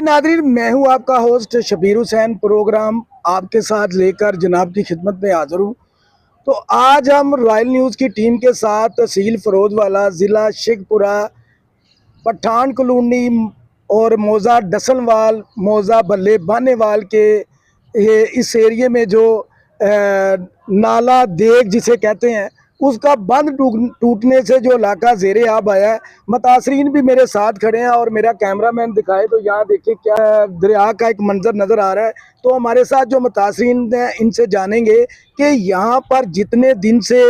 Nadreen, मैं हूं आपका होस्ट शबीर हुसैन। प्रोग्राम आपके साथ लेकर जनाब की खिदमत में हाजिर हूं। तो आज हम रॉयल न्यूज़ की टीम के साथ तहसील फरोजवाला, ज़िला शेखपुरा, पठान कॉलोनी और मौज़ा डसनवाल, मौज़ा बल्ले बानेवाल के इस एरिए में जो नाला देग जिसे कहते हैं, उसका बंद टूटने से जो इलाका ज़ेरे आब आया है। मुतासरीन भी मेरे साथ खड़े हैं और मेरा कैमरामैन दिखाए तो यहाँ देखिए क्या दरिया का एक मंजर नज़र आ रहा है। तो हमारे साथ जो मुतासरीन हैं इनसे जानेंगे कि यहाँ पर जितने दिन से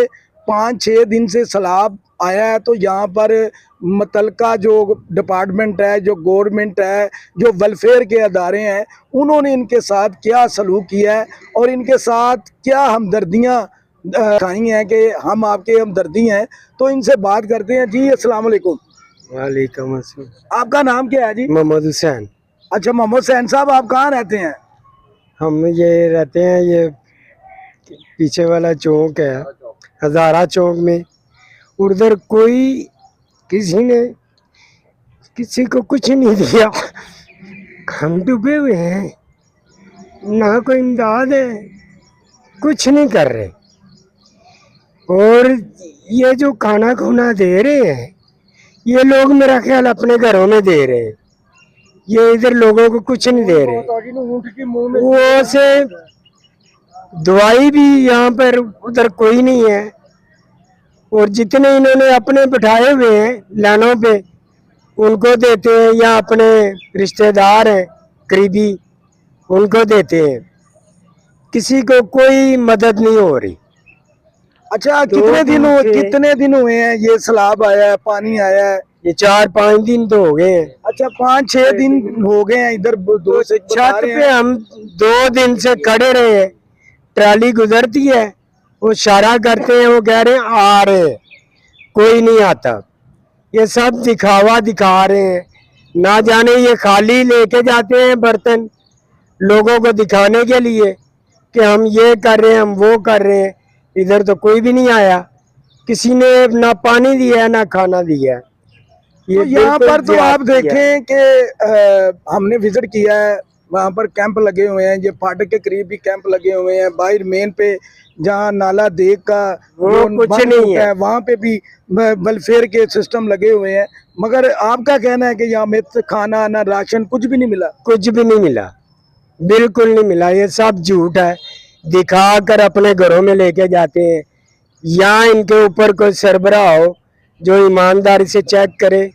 5-6 दिन से सैलाब आया है, तो यहाँ पर मुतलका जो डिपार्टमेंट है, जो गवर्नमेंट है, जो वेलफेयर के अदारे हैं, उन्होंने इनके साथ क्या सलूक किया है और इनके साथ क्या हमदर्दियाँ दिखाई हैं कि हम आपके हमदर्दी हैं। तो इनसे बात करते हैं। जी अस्सलाम वालेकुम। वालेकुम अस्सलाम। आपका नाम क्या है जी? मोहम्मद हुसैन। अच्छा मोहम्मद हुसैन साहब, आप कहाँ रहते हैं? हम ये रहते हैं, ये पीछे वाला चौक है, हजारा चौक में। उधर किसी ने किसी को कुछ नहीं दिया। हम डूबे हुए हैं, ना कोई इमदाद है, कुछ नहीं कर रहे। और ये जो खाना खुना दे रहे हैं, ये लोग मेरा ख्याल अपने घरों में दे रहे हैं। ये इधर लोगों को कुछ नहीं दे रहे। वो से दवाई भी यहाँ पर उधर कोई नहीं है। और जितने इन्होंने अपने बिठाए हुए हैं लानों पे, उनको देते हैं, या अपने रिश्तेदार हैं करीबी, उनको देते हैं। किसी को कोई मदद नहीं हो रही। अच्छा, कितने दिन हुए हैं ये सैलाब आया है, पानी आया है? ये 4-5 दिन तो हो गए हैं। अच्छा, 5-6 दिन हो गए हैं। इधर तो छत पे हम 2 दिन से खड़े रहे। ट्राली गुजरती है, वो इशारा करते हैं, वो कह रहे हैं आ रहे, कोई नहीं आता। ये सब दिखावा दिखा रहे हैं। ना जाने ये खाली लेके जाते हैं बर्तन लोगों को दिखाने के लिए कि हम ये कर रहे हैं, हम वो कर रहे हैं। इधर तो कोई भी नहीं आया, किसी ने ना पानी दिया है ना खाना दिया है। तो यहाँ पर तो आप देखें कि हमने विजिट किया है, वहाँ पर कैंप लगे हुए हैं। ये फाटक के करीब भी कैंप लगे हुए हैं। बाहर मेन पे जहाँ नाला देग का कुछ नहीं है, वहाँ पे भी वेलफेयर के सिस्टम लगे हुए हैं। मगर आपका कहना है कि यहाँ में खाना ना राशन कुछ भी नहीं मिला? कुछ भी नहीं मिला, बिल्कुल नहीं मिला। ये सब झूठ है, दिखा कर अपने घरों में लेके जाते हैं। यहाँ इनके ऊपर कोई सरबराह हो जो ईमानदारी से चेक करे,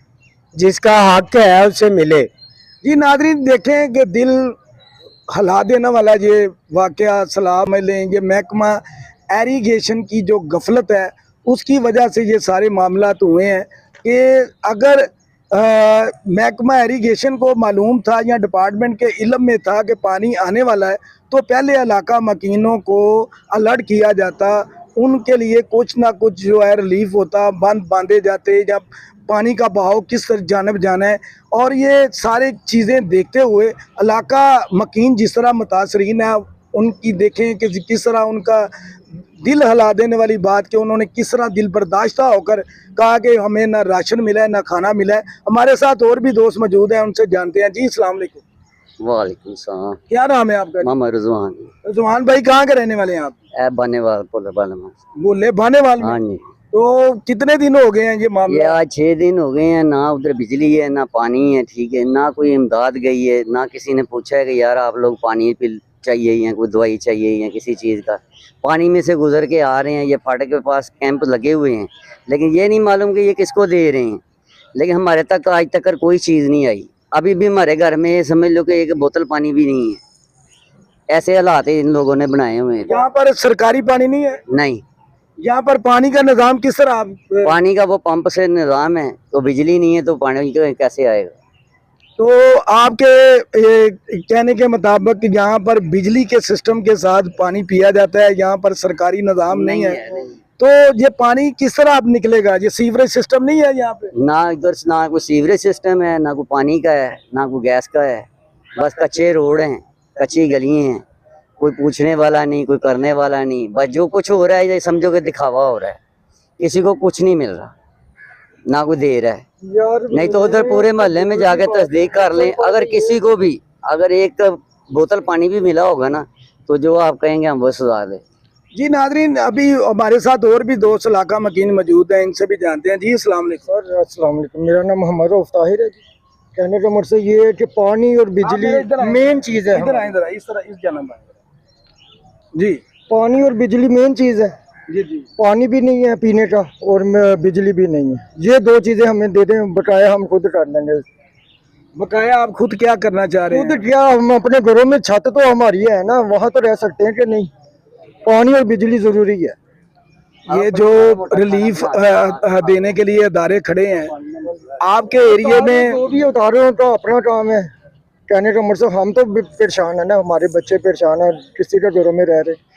जिसका हक है उसे मिले। जी नादरीन, देखें कि दिल हिला देने वाला ये वाकया सैलाब में लें, ये महकमा एरीगेशन की जो गफलत है उसकी वजह से ये सारे मामला हुए हैं। कि अगर महकमा एरीगेशन को मालूम था या डिपार्टमेंट के इल्म में था कि पानी आने वाला है, तो पहले इलाका मकीनों को अलर्ट किया जाता, उनके लिए कुछ ना कुछ जो है रिलीफ होता, बंद बांधे जाते, जब पानी का बहाव किस तरफ जानब जाना है। और ये सारे चीज़ें देखते हुए इलाका मकीन जिस तरह मुतासरीन है, उनकी देखें कि किस तरह उनका दिल हिला देने वाली बात कि उन्होंने किस तरह दिल बर्दाश्ता होकर कहा कि हमें ना राशन मिला है ना खाना मिला है। हमारे साथ और भी दोस्त मौजूद हैं, उनसे जानते हैं। जी अस्सलाम वालेकुम। वालेकुम सलाम। क्या नाम है आपका? मोहम्मद रिजवान। रिजवान भाई, कहाँ के रहने वाले हैं आप? बानेवाल, बोले बानेवाल में। हाँ जी। तो कितने दिन हो गए हैं ये मामला? ये आज 6 दिन हो गए हैं। ना उधर बिजली है ना पानी है, ठीक है, ना कोई इमदाद गई है, ना किसी ने पूछा है कि यार आप लोग पानी पे चाहिए या कोई दवाई चाहिए या किसी चीज़ का। पानी में से गुजर के आ रहे हैं। ये फाटक के पास कैंप लगे हुए हैं, लेकिन ये नहीं मालूम कि ये किसको दे रहे हैं। लेकिन हमारे तक आज तक कोई चीज़ नहीं आई। अभी भी हमारे घर में ये समझ लो कि एक बोतल पानी भी नहीं है। ऐसे हालात इन लोगों ने बनाए हुए हैं। यहाँ पर सरकारी पानी नहीं है? नहीं। यहाँ पर पानी का निज़ाम किस तरह? पानी का वो पंप से निज़ाम है, तो बिजली नहीं है तो पानी कैसे आएगा? तो आपके कहने के मुताबिक यहाँ पर बिजली के सिस्टम के साथ पानी पिया जाता है, यहाँ पर सरकारी निज़ाम नहीं है। तो ये पानी किस तरह आप निकलेगा? ये सीवरेज सिस्टम नहीं है यहाँ पे? ना इधर ना कोई सीवरेज सिस्टम है, ना कोई पानी का है, ना कोई गैस का है। बस कच्चे रोड हैं, कच्ची गलियाँ हैं, कोई पूछने वाला नहीं, कोई करने वाला नहीं। बस जो कुछ हो रहा है ये समझो कि दिखावा हो रहा है, किसी को कुछ नहीं मिल रहा। ना कोई दे रहा है। यार नहीं तो उधर पूरे मोहल्ले में जाके तस्दीक कर लें, अगर किसी को भी अगर एक बोतल पानी भी मिला होगा ना तो जो आप कहेंगे हम वो सुधार दें। जी नादरीन, अभी हमारे साथ और भी दोस्त इलाका मकीन मौजूद हैं, इनसे भी जानते हैं। जी अस्सलाम वालेकुम। सर अस्सलाम वालेकुम, मेरा नाम मोहम्मद रऊफ ताहिर है जी। कहने का मकसद ये है कि पानी और बिजली मेन चीज़ है। इधर आए, इधर आए, इस तरह इस जन्म जी। पानी और बिजली मेन चीज़ है। जी जी। पानी भी नहीं है पीने का और बिजली भी नहीं है। ये दो चीज़ें हमें दे दें, बकाया हम खुद कर लेंगे। बकाया आप खुद क्या करना चाह रहे खुद हैं? क्या, हम अपने घरों में छत तो हमारी है ना, वहाँ तो रह सकते हैं कि नहीं। पानी और बिजली ज़रूरी है। ये जो रिलीफ देने के लिए अदारे खड़े हैं आपके एरिया में, जो भी उतारों का अपना काम है। कहने का मतलब हम तो परेशान है ना, हमारे बच्चे परेशान है, किसी के घरों में रह रहे।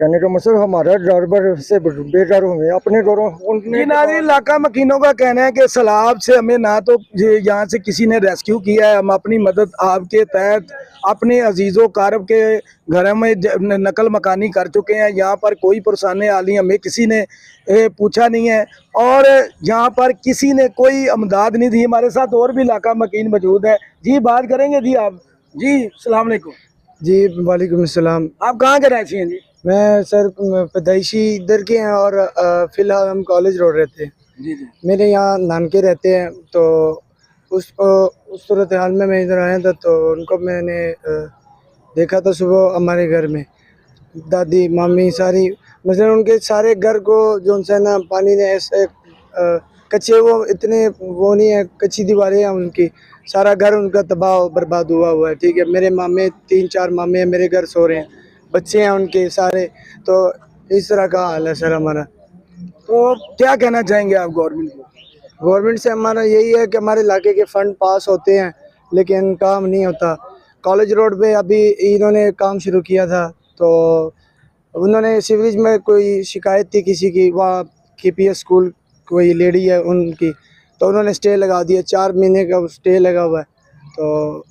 कहने का मतलब हमारा डर से बेघर हुए अपने घरों। जी नाज़रीन, इलाका मकीनों का कहना है कि सैलाब से हमें ना तो यहाँ से किसी ने रेस्क्यू किया है, हम अपनी मदद आपके तहत अपने अजीज़ों कारब के घरों में नकल मकानी कर चुके हैं। यहाँ पर कोई परेशानी आली हमें किसी ने पूछा नहीं है और यहाँ पर किसी ने कोई अमदाद नहीं दी। हमारे साथ और भी इलाका मकीन मौजूद है। जी बात करेंगे जी आप। जी अस्सलाम वालेकुम। जी वालेकुम अस्सलाम। आप कहाँ के रहते हैं जी? मैं सर पैदाइशी इधर के हैं और फिलहाल हम कॉलेज रोड रहते हैं। जी जी। मेरे यहाँ नानके रहते हैं, तो उस सूरत हाल में मैं इधर आया था तो उनको मैंने देखा था सुबह हमारे घर में दादी मामी सारी, मतलब उनके सारे घर को जो उनसे ना पानी ने ऐसे कच्चे वो इतने वो नहीं है, कच्ची दीवारें हैं उनकी, सारा घर उनका तबाह बर्बाद हुआ है। ठीक है, मेरे मामे 3-4 मामे हैं, मेरे घर सो रहे हैं, बच्चे हैं उनके सारे। तो इस तरह का हाल है सर हमारा। तो क्या कहना चाहेंगे आप गवर्नमेंट को? गवर्नमेंट से हमारा यही है कि हमारे इलाके के फंड पास होते हैं लेकिन काम नहीं होता। कॉलेज रोड पे अभी इन्होंने काम शुरू किया था, तो उन्होंने सीवरेज में कोई शिकायत थी किसी की, वहाँ KPS स्कूल कोई लेडी है उनकी, तो उन्होंने स्टे लगा दिया, 4 महीने का स्टे लगा हुआ है। तो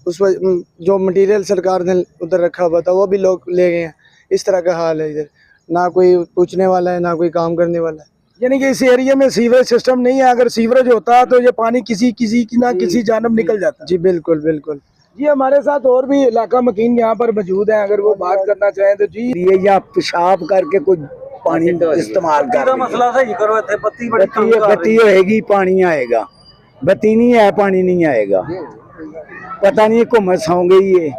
उस वजह जो मटेरियल सरकार ने उधर रखा हुआ था वो भी लोग ले गए हैं। इस तरह का हाल है इधर, ना कोई पूछने वाला है ना कोई काम करने वाला है। यानी कि इस एरिया में सीवरेज सिस्टम नहीं है, अगर सीवरेज होता तो ये पानी किसी की ना किसी जानब निकल जाता। जी बिल्कुल बिल्कुल। जी हमारे साथ और भी इलाका मकीन यहाँ पर मौजूद हैं, अगर वो बात करना चाहें तो। जी ये या पेशाब करके कुछ पानी इस्तेमाल कर मसला सही करो, इतने बत्ती बड़ी बत्ती होएगी पानी आएगा, बत्ती नहीं है पानी नहीं आएगा। पता नहीं घुम्मत सौ गई है,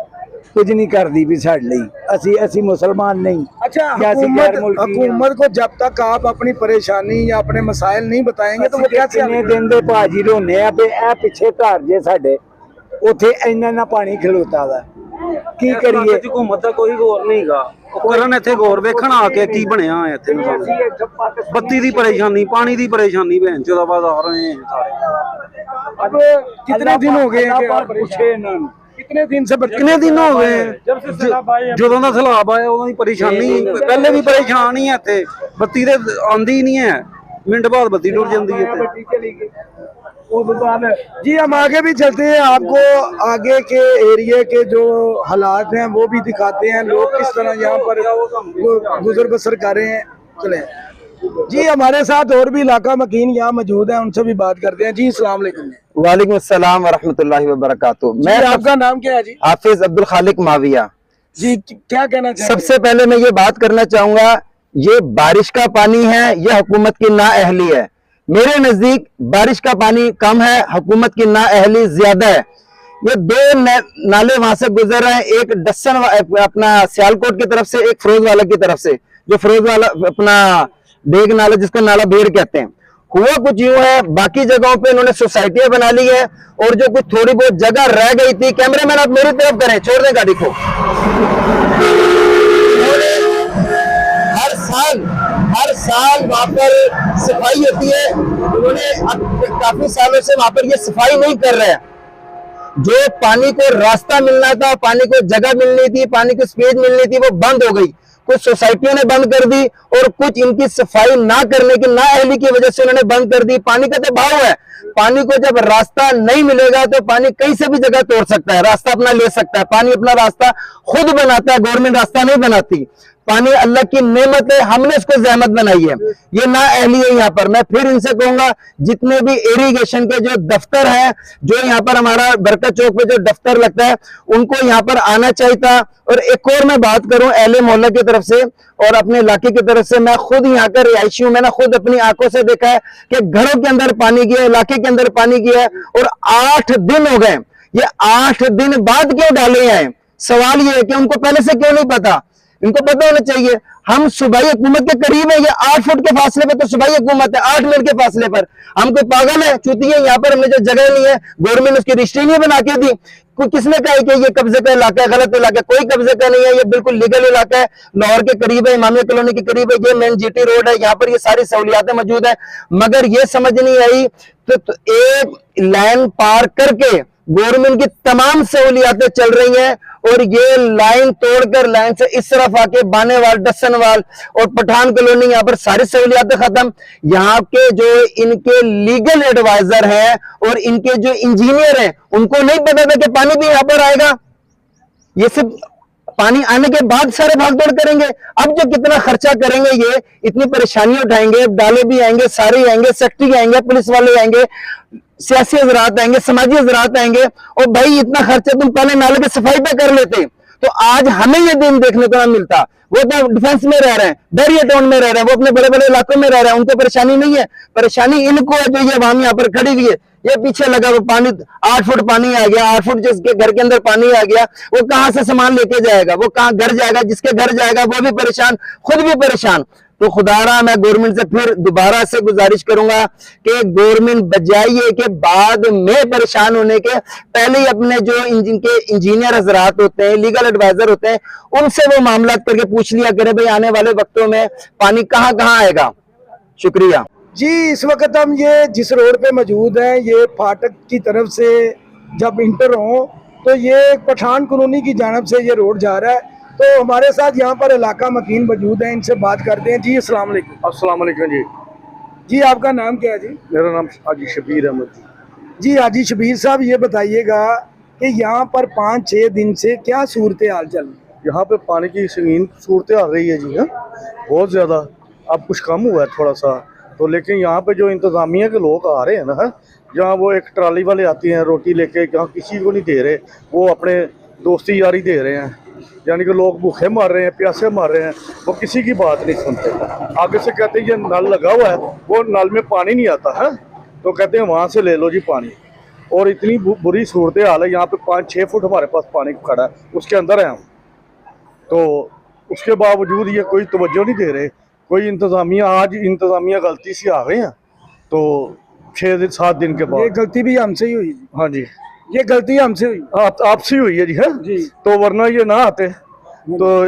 कुछ नहीं करती भी साढ़े लिए, असी मुसलमान नहीं। अच्छा, जैसे गैर मुल्की हुकूमत को जब तक आप अपनी परेशानी या अपने मसाइल नहीं बताएंगे तो वो कैसे कितने दिन दे भाजी रोने आ पे ए पिछे घर जे साडे उथे इन्ना पानी खलोता वा, की करिए? हुकूमत का कोई गौर नहीं गा, ਕਰਨ ਇੱਥੇ ਗੌਰ ਵੇਖਣ ਆ ਕੇ ਕੀ ਬਣਿਆ ਹੈ ਇੱਥੇ ਬੱਤੀ ਦੀ ਪਰੇਸ਼ਾਨੀ, ਪਾਣੀ ਦੀ ਪਰੇਸ਼ਾਨੀ, ਭੈਣ ਚੋਦਾ ਬਾਦ ਆ ਰਹੇ हैं सारे। अब कितने दिन हो गए हैं कि आप पूछे ना कितने दिन से कितने दिन हो गए ਜਦੋਂ ਦਾ ਸਲਾਬ ਆਇਆ ਉਦੋਂ ਦੀ ਪਰੇਸ਼ਾਨੀ, ਪਹਿਲੇ ਵੀ ਪਰੇਸ਼ਾਨ ਹੀ ਹੈ ਇੱਥੇ, ਬੱਤੀ ਤੇ ਆਂਦੀ ਨਹੀਂ ਹੈ, ਮਿੰਟ ਬਾਅਦ ਬੱਤੀ ਟੁੱਟ ਜਾਂਦੀ ਹੈ। जी हम आगे भी चलते हैं, आपको आगे के एरिया के जो हालात हैं वो भी दिखाते हैं, लोग किस तरह यहाँ पर गुजर बसर कर रहे हैं। चले जी, हमारे साथ और भी इलाका मकीन यहाँ मौजूद हैं, उनसे भी बात करते हैं। जी अस्सलाम वालेकुम। वालेकुम अस्सलाम वरहमतुल्लाहि वबरकातुहू। मैं आपका नाम क्या है जी? हाफिज अब्दुल खालिक माविया। जी क्या कहना चाहिए? सबसे पहले मैं ये बात करना चाहूंगा, ये बारिश का पानी है, ये हुकूमत की नाअहली है। मेरे नजदीक बारिश का पानी कम है, हुकूमत की नाअहली ज्यादा है। ये 2 नाले वहां से गुजर रहे हैं, एक डस्सन अपना सियालकोट की तरफ से, एक फिरोजवाला की तरफ से। जो फिरोजवाला अपना बेग नाला जिसका नाला भेड़ कहते हैं, हुआ कुछ यूं है, बाकी जगहों पे इन्होंने सोसाइटियां बना ली है और जो कुछ थोड़ी बहुत जगह रह गई थी, कैमरामैन आप मेरी तरफ करें, छोड़ दें गाड़ी को। हर साल वहां पर सफाई होती है, उन्होंने काफी सालों से वहां पर ये सफाई नहीं कर रहे हैं। जो पानी को रास्ता मिलना था, पानी को जगह मिलनी थी, पानी को स्पेस मिलनी थी, वो बंद हो गई। कुछ सोसाइटियों ने बंद कर दी और कुछ इनकी सफाई ना करने की नाअहली की वजह से उन्होंने बंद कर दी। पानी का तो बहाव है, पानी को जब रास्ता नहीं मिलेगा तो पानी कहीं से भी जगह तोड़ सकता है, रास्ता अपना ले सकता है, पानी अपना रास्ता खुद बनाता है, गवर्नमेंट रास्ता नहीं बनाती। पानी अल्लाह की नेमत है, हमने इसको जहमत बनाई है, ये ना अहली है यहाँ पर। मैं फिर इनसे कहूंगा जितने भी इरिगेशन के जो दफ्तर हैं, जो यहाँ पर हमारा बरकत चौक पे जो दफ्तर लगता है, उनको यहाँ पर आना चाहिए था। और एक और मैं बात करूं अहले मोहल्ला की तरफ से और अपने इलाके की तरफ से, मैं खुद यहाँ का रिहायशी हूं, मैंने खुद अपनी आंखों से देखा है कि घरों के अंदर पानी गया है, इलाके के अंदर पानी गया है, और 8 दिन हो गए। ये 8 दिन बाद क्यों डाले हैं? सवाल ये है कि उनको पहले से क्यों नहीं पता? इनको पता होना चाहिए। हम सूबाई हुकूमत के करीब है, ये 8 फुट के फासले पे तो सूबाई हुकूमत है, 8 मील के फासले पर। हम कोई पागल है? चूती है यहाँ पर, हमने जो जगह नहीं है, गवर्नमेंट उसकी रजिस्ट्री नहीं बना के दी। किसने कहा कि ये कब्जे का इलाका है, गलत इलाका है? कोई कब्जे का नहीं है, ये बिल्कुल लीगल इलाका है, लाहौर के करीब है, इमामिया कॉलोनी के करीब है, ये मेन जीटी रोड है, यहाँ पर ये सारी सहूलियातें मौजूद है। मगर ये समझ नहीं आई तो एक लाइन पार करके गवर्नमेंट की तमाम सहूलियातें चल रही हैं, और ये लाइन तोड़कर लाइन से इस तरफ आके बानेवाल, डसनवाल और पठान कॉलोनी, यहाँ पर सारी सहूलियातें खत्म। यहाँ के जो इनके लीगल एडवाइजर हैं और इनके जो इंजीनियर हैं, उनको नहीं पता था कि पानी भी यहाँ पर आएगा। ये सिर्फ पानी आने के बाद सारे भागदौड़ करेंगे। अब जो कितना खर्चा करेंगे, ये इतनी परेशानी उठाएंगे, डाले भी आएंगे, सारे आएंगे, सेक्रेटरी आएंगे, पुलिस वाले आएंगे, सियासी हजरात आएंगे, समाजी हजरात आएंगे, और भाई इतना खर्चा तुम पहले नाले की सफाई पे कर लेते तो आज हमें ये दिन देखने को ना मिलता। वो तो डिफेंस में रह रहे हैं, बैरियर टाउन में रह रहे हैं, वो अपने बड़े बड़े इलाकों में रह रहे हैं, उनको परेशानी नहीं है। परेशानी इनको है जो ये वहां यहाँ पर खड़ी हुई है, ये पीछे लगा वो पानी, 8 फुट पानी आ गया, 8 फुट जिसके घर के अंदर पानी आ गया, वो कहां से सामान लेके जाएगा, वो कहां घर जाएगा, जिसके घर जाएगा वो भी परेशान, खुद भी परेशान। तो खुदारा मैं गवर्नमेंट से फिर दोबारा से गुजारिश करूंगा कि गवर्नमेंट बजाय के बाद में परेशान होने के पहले ही अपने जो इनके इंजीनियर हजरात होते हैं, लीगल एडवाइजर होते हैं, उनसे वो मामला करके पूछ लिया करे भाई आने वाले वक्तों में पानी कहां कहां आएगा। शुक्रिया जी। इस वक्त हम ये जिस रोड पे मौजूद हैं, ये फाटक की तरफ से जब इंटर हो तो ये पठान कॉलोनी की जानब से ये रोड जा रहा है। तो हमारे साथ यहाँ पर इलाका मकीन मौजूद हैं, इनसे बात करते हैं। जी अस्सलाम वालेकुम। अस्सलाम वालेकुम जी। जी आपका नाम क्या है जी? मेरा नाम हाजी शबीर अहमद जी। जी हाजी शबीर साहब, ये बताइएगा कि यहाँ पर 5-6 दिन से क्या सूरत हाल चल रही है? यहाँ पे पानी की संगीन सूरत आ रही है जी। हाँ, बहुत ज़्यादा। अब कुछ कम हुआ है थोड़ा सा तो, लेकिन यहाँ पे जो इंतज़ामिया के लोग आ रहे हैं ना, जहाँ वो एक ट्राली वाले आती हैं रोटी लेके, जहाँ किसी को नहीं दे रहे, वो अपने दोस्ती यारी दे रहे हैं। यानी कि लोग भूखे मार रहे हैं, प्यासे मार रहे हैं, वो किसी की बात नहीं सुनते। आगे से कहते हैं ये नल लगा हुआ है, वो नल में पानी नहीं आता है, तो कहते हैं वहाँ से ले लो जी पानी। और इतनी बुरी सूरत हाल है यहाँ पे, 5-6 फुट हमारे पास पानी खड़ा है, उसके अंदर है हम। तो उसके बावजूद ये कोई तवज्जो नहीं दे रहे, कोई इंतज़ामिया। आज इंतज़ामिया गलती से आ गए हैं, तो 6-7 दिन के ये बाद। गलती भी हमसे ही हुई जी। हाँ जी, ये गलती हमसे हुई आपसे हुई है जी। है जी। तो वरना ये ना आते तो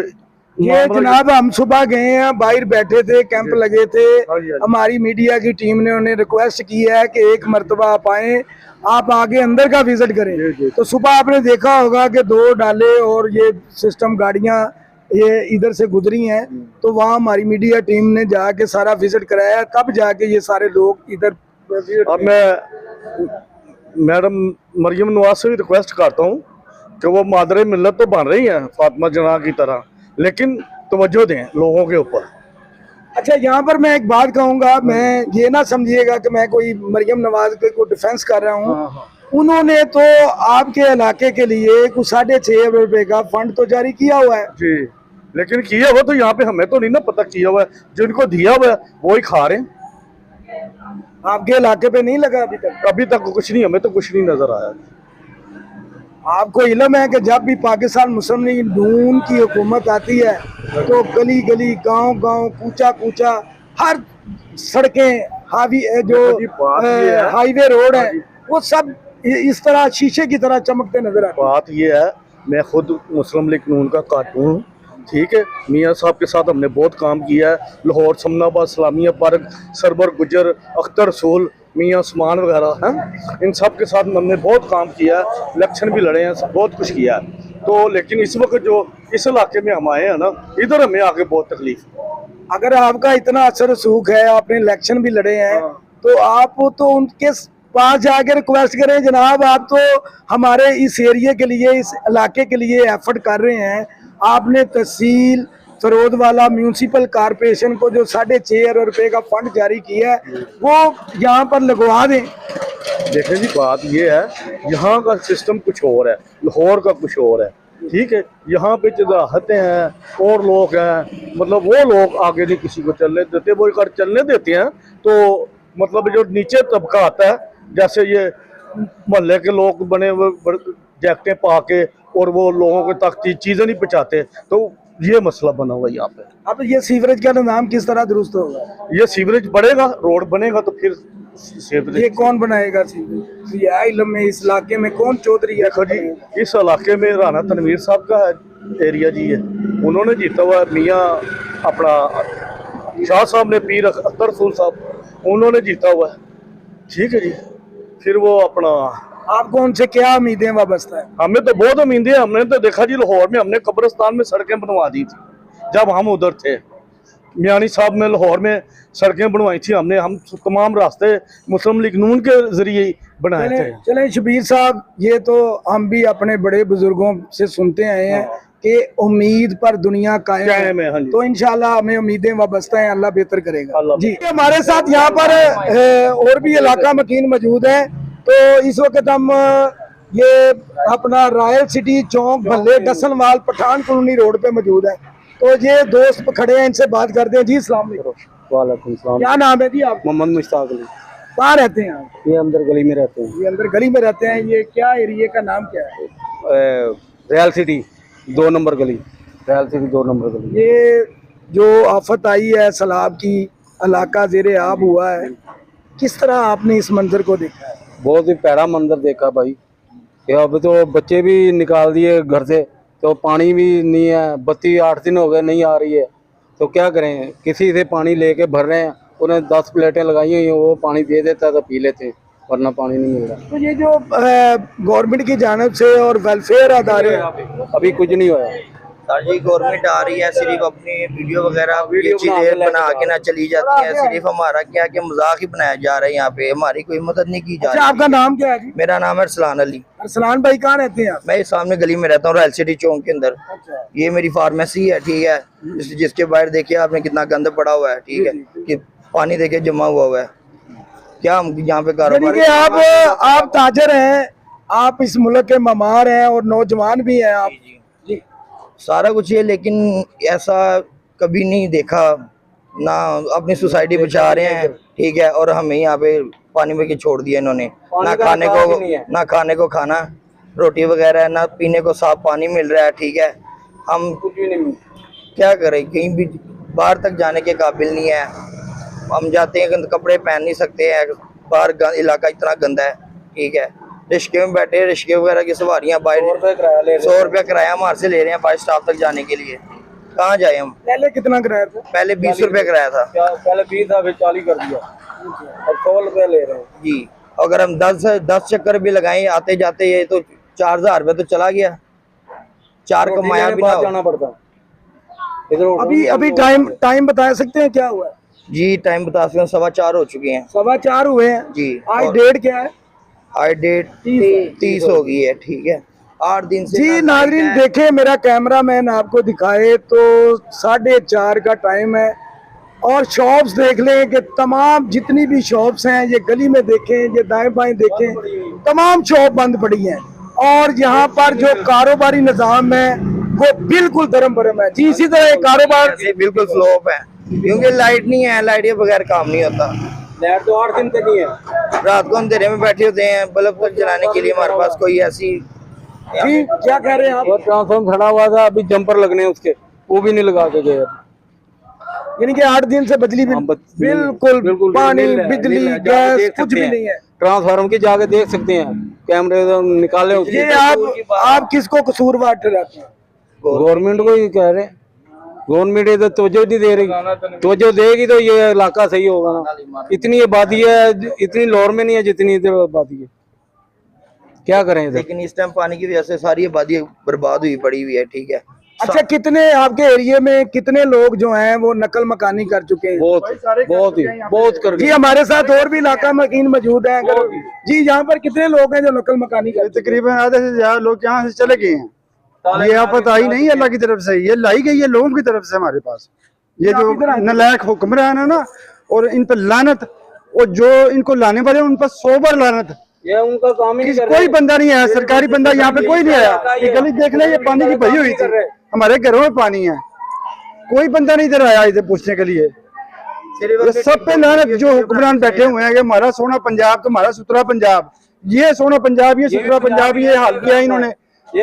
ये जनाब हम सुबह गए हैं, बाहर बैठे थे, कैंप लगे थे, हाँ जी। हमारी मीडिया की टीम ने उन्हें रिक्वेस्ट की है कि एक मरतबा आप आए, आप आगे अंदर का विजिट करें। तो सुबह आपने देखा होगा कि 2 डाले और ये सिस्टम गाड़ियां ये इधर से गुजरी हैं, तो वहाँ हमारी मीडिया टीम ने जाके सारा विजिट कराया, तब जाके ये सारे लोग इधर। अब मैं मैडम मरियम नवाज से भी रिक्वेस्ट करता हूँ कि वो मादरे मिल्लत तो बन रही हैं फातिमा जना की तरह, लेकिन तवज्जो दें लोगों के ऊपर। अच्छा, यहाँ पर मैं एक बात कहूँगा, मैं ये ना समझिएगा कि मैं कोई मरियम नवाज को डिफेंस कर रहा हूँ। उन्होंने तो आपके इलाके के लिए कुछ 6.5 रुपए का फंड तो जारी किया हुआ है जी, लेकिन किया हुआ तो यहाँ पे हमें तो नहीं ना पता किया हुआ है, जिनको दिया हुआ है वो ही खा रहे हैं। आपके इलाके पे नहीं लगा अभी तक? अभी तक कुछ नहीं, हमें तो कुछ नहीं नजर आया। आपको इल्म है कि जब भी पाकिस्तान मुस्लिम लीग नून की हुकूमत आती है तो गली गली, गांव गांव, कूचा कूचा, हर सड़कें, हाईवे रोड है, वो सब इस तरह शीशे की तरह चमकते नजर आते हैं। बात ये है, मैं खुद मुस्लिम लीग नून का कार्टून हूँ, ठीक है। मियाँ साहब के साथ हमने बहुत काम किया है, लाहौर, समनाबाद, इस्लामिया पार्क, सरबर गुजर, अख्तर रसूल, मियाँ उस्मान वगैरह हैं, इन सब के साथ हमने बहुत काम किया है, इलेक्शन भी लड़े हैं, बहुत कुछ किया है। तो लेकिन इस वक्त जो इस इलाके में हम आए हैं ना, इधर हमें आके बहुत तकलीफ है। अगर आपका इतना असर सूख है, आपने इलेक्शन भी लड़े हैं, तो आप तो उनके पास जाके रिक्वेस्ट करें, जनाब आप तो हमारे इस एरिया के लिए, इस इलाके के लिए एफर्ट कर रहे हैं, आपने तहसील फरोद वाला म्यूनिसिपल कारपोरेशन को जो 6.5 अरब रुपए का फंड जारी किया है वो यहाँ पर लगवा दें। देखें जी, बात ये है, यहाँ का सिस्टम कुछ और है, लाहौर का कुछ और है, ठीक है। यहाँ पे चदाहतें हैं और लोग हैं, मतलब वो लोग आगे नहीं किसी को चलने देते। वो अगर चलने देते हैं तो मतलब जो नीचे तबका आता है, जैसे ये मोहल्ले के लोग बने हुए जैकेटें पा के और वो लोगों के तक चीज़ें नहीं पहुँचाते, तो ये मसला बना हुआ यहाँ पे। अब ये सीवरेज का निज़ाम किस तरह दुरुस्त होगा? ये सीवरेज बढ़ेगा, रोड बनेगा तो फिर सीवरेज। ये कौन बनाएगा सीवरेज? ये इल्म में इस इलाके में कौन चौधरी है? देखो जी, इस इलाके में राना तनवीर साहब का है एरिया जी है, उन्होंने जीता हुआ है। मियाँ अपना शाह साहब ने, पीर अख्तर रसूल साहब, उन्होंने जीता हुआ है, ठीक है जी। फिर वो अपना, आपको उनसे क्या उम्मीदें वाबस्ता है? हमें तो बहुत उम्मीदें। हमने तो देखा जी, लाहौर में हमने कब्रिस्तान में सड़कें बनवा दी थी जब हम उधर थे। मियानी साहब में लाहौर में सड़कें बनवाई थी हमने। हम तमाम रास्ते मुस्लिम लीग नून के जरिए ही बनाए थे। चलें शबीर साहब, ये तो हम भी अपने बड़े बुजुर्गों से सुनते आए हैं कि उम्मीद पर दुनिया कायम है। हाँ जी। तो इंशाल्लाह हमें उम्मीदें वाबस्ता हैं, अल्लाह बेहतर करेगा अल्लाह। जी। हमारे साथ यहाँ पर और भी इलाका मकीन मौजूद है। तो इस वक्त हम ये अपना रॉयल सिटी चौक भल्ले डसनवाल पठान कॉलोनी रोड पे मौजूद है। तो ये दोस्त खड़े हैं, इनसे बात करते हैं। जी अस्सलाम वालेकुम। वालेकुम सलाम। क्या नाम है जी आप? मोहम्मद मुश्ताक अली। कहाँ रहते हैं आप? ये अंदर गली में रहते हैं, ये अंदर गली में रहते हैं। ये क्या एरिया का नाम क्या है? रॉयल सिटी 2 नंबर गली, रॉयल सिटी 2 नंबर गली। ये जो आफत आई है सैलाब की, इलाका ज़ेरे आब हुआ है, किस तरह आपने इस मंजर को देखा है? बहुत ही प्यारा मंदिर देखा भाई। ये अब तो बच्चे भी निकाल दिए घर से, तो पानी भी नहीं है, बत्ती 8 दिन हो गए नहीं आ रही है, तो क्या करें? किसी से पानी लेके भर रहे हैं, उन्हें 10 प्लेटें लगाई हुई हैं, वो पानी दे देता है तो पी लेते हैं, वरना पानी नहीं मिल रहा। तो ये जो गवर्नमेंट की जानिब से और वेलफेयर अदारे, अभी कुछ नहीं हुआ। सर जी, गवर्नमेंट आ रही है, सिर्फ अपनी वीडियो वगैरह ये चीजें बना के ना चली जाती है। सिर्फ हमारा क्या कि मजाक ही बनाया जा रहा है यहाँ पे, हमारी कोई मदद नहीं की जा अच्छा रही। आपका नाम क्या है जी? मेरा नाम है अरसलान अली। अरसलान भाई कहाँ रहते हैं आप? मैं इस सामने गली में रहता हूँ, रॉयल सिटी चौक के अंदर। अच्छा। ये मेरी फार्मेसी है, ठीक है। जिसके बाहर देखिए आपने कितना गंद पड़ा हुआ है, ठीक है, कि पानी देखिए जमा हुआ है। क्या हम यहाँ पे यानी कि आप ताजर हैं, आप इस मुल्क के ममार हैं और नौजवान भी हैं आप। जी, सारा कुछ है, लेकिन ऐसा कभी नहीं देखा ना। अपनी सोसाइटी बचा रहे हैं, ठीक है, और हमें यहाँ पे पानी में के छोड़ दिया इन्होंने। ना खाने को खाना, रोटी वगैरह, ना पीने को साफ पानी मिल रहा है, ठीक है। हम कुछ भी नहीं, क्या करें? कहीं भी बाहर तक जाने के काबिल नहीं है। हम जाते हैं, कपड़े पहन नहीं सकते हैं, बाहर इलाका इतना गंदा है, ठीक है। रिश्के में बैठे, रिश्के वगैरह की सवारियाँ बाहर 100 रुपया किराया हमारे से ले रहे हैं 5 स्टाफ तक जाने के लिए। कहाँ जाए हम? पहले कितना किराया था? पहले 20 रुपये किराया था। पहले 20 था, फिर 40 कर दिया, अब 100 रुपये ले रहे हैं जी। अगर हम 10 चक्कर भी लगाएं आते जाते, ये तो 4000 रुपये तो चला गया। 4 कमाया भी ना जाना पड़ता। अभी टाइम बता सकते हैं क्या हुआ? जी, टाइम बता सकते हैं, 4:15 हो चुके हैं। 4:15 हुए हैं जी। आज डेट क्या है? आज डेट 30 हो गई है, ठीक है। 8 दिन से जी नाज़रीन देखे, मेरा कैमरा मैन आपको दिखाए तो 4:30 का टाइम है और शॉप्स देख लें कि तमाम जितनी भी शॉप्स हैं, ये गली में देखें, ये दाएं बाएं देखें, तमाम शॉप बंद पड़ी हैं और यहाँ पर जो कारोबारी निज़ाम है वो बिल्कुल धर्म भरम है। जी इसी तरह कारोबार बिल्कुल फ्लॉप है, क्योंकि लाइट नहीं है, लाइट के बगैर काम नहीं होता। लाइट तो 8 दिन तक नहीं है, रात को अंधेरे में बैठे होते हैं, बल्ब तक जलाने के लिए हमारे पास कोई ऐसी। जी क्या कह रहे हैं आप? वो ट्रांसफार्मर खड़ा हुआ था, अभी जंपर लगने हैं उसके, वो भी नहीं लगा के गए। यानी कि 8 दिन से बिजली बिल्कुल पानी बिजली गैस कुछ भी नहीं है। ट्रांसफार्मर की जाके देख सकते हैं, कैमरे निकाले उसके। ये आप किसको कसूरवार ठहराते हैं? गवर्नमेंट को ही कह रहे हैं, गवर्नमेंट इधर तवज्जो नहीं दे रही। तवज्जो देगी तो ये इलाका सही होगा ना। इतनी आबादी है, इतनी लाहौर में नहीं है जितनी इधर आबादी है, क्या करें इधर? लेकिन इस टाइम पानी की वजह से सारी आबादी बर्बाद हुई पड़ी हुई है, ठीक है। अच्छा, कितने आपके एरिया में कितने लोग जो हैं वो नकल मकानी कर चुके हैं? बहुत कर जी हमारे साथ और भी इलाका मकीन मौजूद हैं। जी यहाँ पर कितने लोग हैं जो नकल मकानी कर? तकरीबन आधे से ज्यादा लोग यहाँ से चले गए हैं। ये आफत आई नहीं अल्लाह की तरफ से, ये लाई गई है लोगों की तरफ से हमारे पास। ये जो नालायक हुक्मरान है ना, और इन पर लानत, और जो इनको लाने वाले उन पर 100 बार लानत। ये उनका काम ही कोई बंदा नहीं आया, सरकारी बंदा यहाँ पे कोई नहीं आया। ये गली देख ले, ये पानी की भरी हुई थी, हमारे घरों में पानी है, कोई बंदा नहीं इधर आया इधर पूछने के लिए। ये सब पे लानत जो हुक्मरान बैठे हुए हैं, ये हमारा सोना पंजाब, तुम्हारा सुथरा पंजाब, ये सोना पंजाब, ये सुथरा पंजाब, ये हाल किया इन्होंने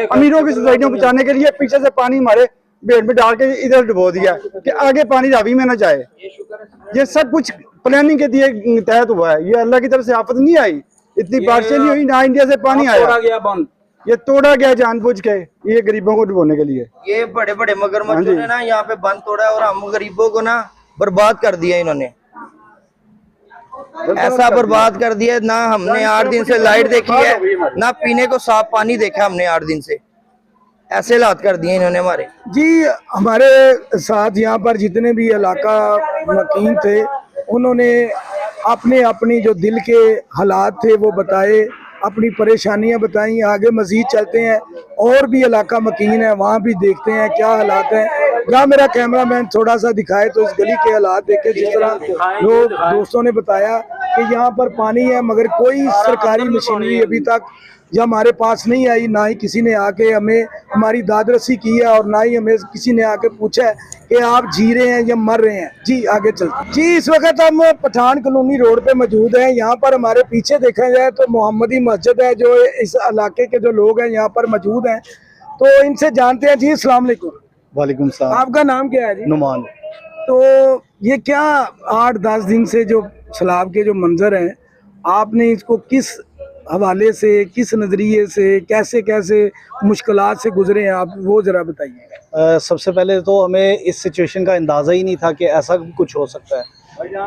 अमीरों की सोसाइटियों बचाने के लिए। पीछे से पानी हमारे बेड में डाल के इधर डुबो दिया कि आगे पानी रावी में ना जाए। ये सब कुछ प्लानिंग के दिए तहत हुआ है, ये अल्लाह की तरफ से आफत नहीं आई, इतनी बारिशें नहीं हुई, ना इंडिया से पानी आया, ये तोड़ा गया जानबूझ के, ये गरीबों को डुबोने के लिए। ये बड़े बड़े मगरमच्छों ने ना यहाँ पे बंद तोड़ा है और हम गरीबों को ना बर्बाद कर दिया इन्होंने, ऐसा बर्बाद कर दिया। ना हमने 8 दिन से लाइट देखी है, ना पीने को साफ पानी देखा हमने 8 दिन से, ऐसे हालात कर दिए इन्होंने हमारे। जी हमारे साथ यहाँ पर जितने भी इलाका मकीन थे, उन्होंने अपने अपनी जो दिल के हालात थे वो बताए, अपनी परेशानियां बताई। आगे मजीद चलते हैं, और भी इलाका मकीन है, वहाँ भी देखते हैं क्या हालात हैं। जहाँ मेरा कैमरामैन थोड़ा सा दिखाए तो इस गली के हालात देखे, जिस तरह लोग दोस्तों ने बताया कि यहाँ पर पानी है मगर कोई सरकारी मशीनरी अभी तक या हमारे पास नहीं आई, ना ही किसी ने आके हमें हमारी दादरसी की है, और ना ही हमें किसी ने आके पूछा है कि आप जी रहे हैं या मर रहे हैं। जी आगे चलते जी, इस वक्त हम पठान कॉलोनी रोड पे मौजूद हैं। यहाँ पर हमारे पीछे देखा जाए तो मोहम्मदी मस्जिद है, जो इस इलाके के जो लोग हैं यहाँ पर मौजूद हैं, तो इनसे जानते हैं। जी अस्सलाम वालेकुम। वालेकुम सलाम। आपका नाम क्या है जी? नुमान। तो ये क्या 8-10 दिन से जो सैलाब के जो मंजर हैं, आपने इसको किस हवाले से, किस नज़रिए से, कैसे कैसे मुश्किलात से गुजरे हैं आप, वो ज़रा बताइए। सबसे पहले तो हमें इस सिचुएशन का अंदाज़ा ही नहीं था कि ऐसा कुछ हो सकता है,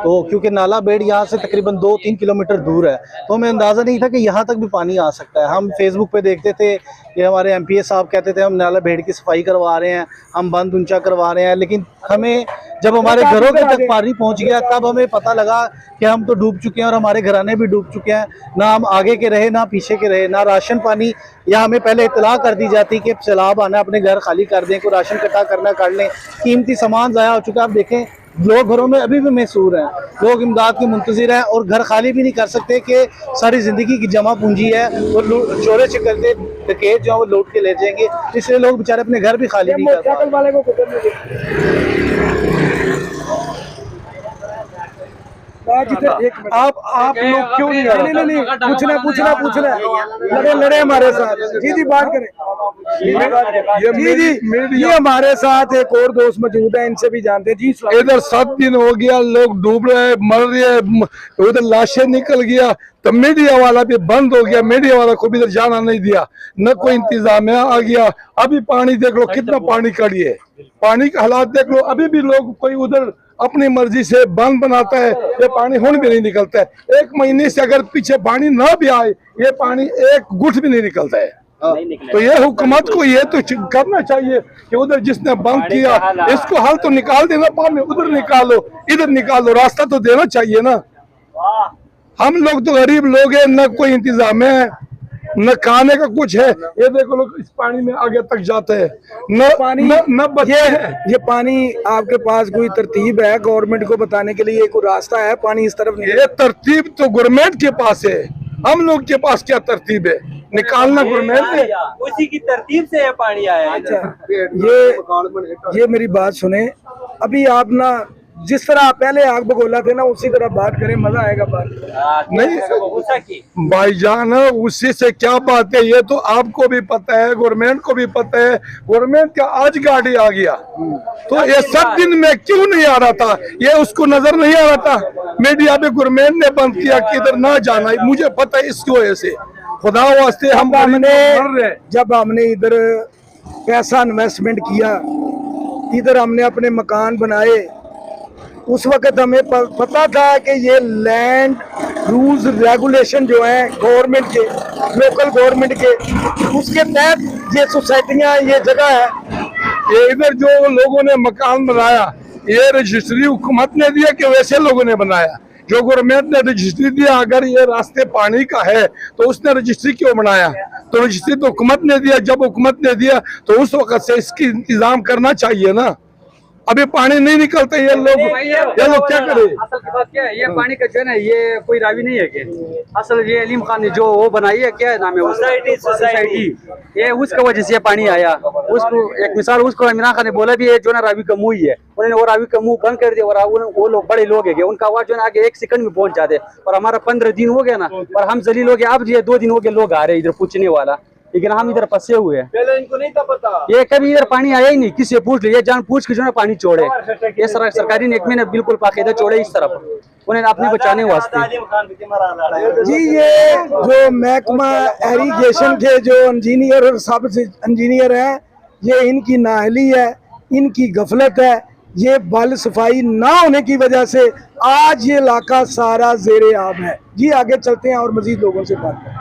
तो क्योंकि नाला बेड़ यहाँ से तकरीबन 2-3 किलोमीटर दूर है, तो हमें अंदाज़ा नहीं था कि यहाँ तक भी पानी आ सकता है। हम फेसबुक पे देखते थे कि हमारे एमपीए साहब कहते थे हम नाला बेड़ की सफाई करवा रहे हैं, हम बंद ऊंचा करवा रहे हैं, लेकिन हमें जब हमारे घरों के तक पानी पहुँच गया तब हमें पता लगा कि हम तो डूब चुके हैं और हमारे घराने भी डूब चुके हैं। ना हम आगे के रहे ना पीछे के रहे, ना राशन पानी, या हमें पहले इतला कर दी जाती कि सैलाब आना, अपने घर खाली कर दें, कोई राशन इकट्ठा करना कर लें, कीमती सामान ज़ाया हो चुका है। आप देखें लोग घरों में अभी भी महसूर हैं, लोग इमदाद के मुंतज़िर हैं और घर खाली भी नहीं कर सकते कि सारी ज़िंदगी की जमा पूंजी है वो चोरे चकते डकैत जो है वो लूट के ले जाएंगे, इसलिए लोग बेचारे अपने घर भी खाली नहीं कर पाते। आप लोग क्यों नहीं आ रहे? नहीं पूछना लड़े हमारे साथ। जी जी बात करें। ये हमारे साथ एक और दोस्त मौजूद है, इनसे भी जानते हैं। जी इधर 7 दिन हो गया, लोग डूब रहे हैं, मर रहे हैं, उधर लाशें निकल गया, तो मीडिया वाला भी बंद हो गया, मीडिया वाला को भी इधर जाना नहीं दिया, न कोई इंतजाम आ गया। अभी पानी देख लो कितना पानी खड़ी है, पानी का हालात देख लो। अभी भी लोग कोई उधर अपनी मर्जी से बांध बनाता है, ये पानी हुन भी नहीं निकलता है। 1 महीने से अगर पीछे पानी ना भी आए, ये पानी एक गुट भी नहीं निकलता है। तो ये हुकूमत को ये तो करना चाहिए कि उधर जिसने बंद किया इसको हल तो निकाल देना, पानी उधर निकालो, इधर निकालो, रास्ता तो देना चाहिए ना। हम लोग तो गरीब लोग हैं, न कोई इंतजाम है, न खाने का कुछ है। ये देखो लोग इस पानी में आगे तक जाते हैं, न पानी न बचे हैं। ये पानी आपके पास कोई तरतीब है गवर्नमेंट को बताने के लिए, कोई रास्ता है पानी इस तरफ? ये तरतीब तो गवर्नमेंट के पास है, हम लोग के पास क्या तरतीब है? निकालना गवर्नमेंट है, उसी की तरतीब से ये पानी आया। अच्छा ये मेरी बात सुने, अभी आप ना जिस तरह आप पहले आग बगोला थे ना उसी तरह बात करें, मजा आएगा बात। नहीं भाईजान, उसी से क्या बात है, ये तो आपको भी पता है, गवर्नमेंट को भी पता है। गवर्नमेंट का आज गाड़ी आ गया, तो ये 7 दिन में क्यों नहीं आ रहा था? ये उसको नजर नहीं आ रहा था? मीडिया पे गवर्नमेंट ने बंद किया कि इधर ना जाना, मुझे पता है इसकी वजह से। खुदा वास्ते जब हमने इधर पैसा इन्वेस्टमेंट किया, इधर हमने अपने मकान बनाए, उस वक्त हमें पता था कि ये लैंड रूल्स रेगुलेशन जो है गवर्नमेंट के, लोकल गवर्नमेंट के, उसके तहत ये सोसाइटियाँ, ये जगह है। ये इधर जो लोगों ने मकान बनाया, ये रजिस्ट्री हुकूमत ने दिया कि वैसे लोगों ने बनाया? जो गवर्नमेंट ने रजिस्ट्री दिया, अगर ये रास्ते पानी का है तो उसने रजिस्ट्री क्यों बनाया? तो रजिस्ट्री तो हुकूमत ने दिया, जब हुकूमत ने दिया तो उस वक्त से इसकी इंतजाम करना चाहिए ना। अभी पानी नहीं निकलता, ये लोग क्या करें? असल की बात क्या है, ये पानी का जो है ना, ये कोई रावी नहीं है कि असल ये अलीम खान ने जो वो बनाई है, क्या नाम है, सोसाइटी, ये उसका वजह से ये पानी आया। उसको एक मिसाल, उसको इमरान खान ने बोला भी है जो ना रावी का मुंह ही है, उन्होंने वो रावी का मुंह बंद कर दिया। और वो लोग बड़े लोग है, उनका आवाज जो है आगे 1 सेकंड में पहुंच जाते। और हमारा 15 दिन हो गया ना, और हम जलील हो गए। अब ये 2 दिन हो गए लोग आ रहे हैं इधर पूछने वाला, लेकिन हम इधर फंसे हुए हैं। पहले इनको नहीं था पता, ये कभी इधर पानी आया ही नहीं, किसी से पूछ लिया, जान पूछ के जो है पानी छोड़े। ये सरकारी ने मैंने बिल्कुल पाकिदा छोड़े इस तरफ, उन्हें अपने बचाने वास्ते। जी, ये जो महकमा एरीगेशन के जो इंजीनियर और सब इंजीनियर हैं, ये इनकी नाअहली है, इनकी गफलत है। ये बल सफाई ना होने की वजह से आज ये इलाका सारा जेरे आब है। जी आगे चलते हैं और मजीद लोगों से बात करें।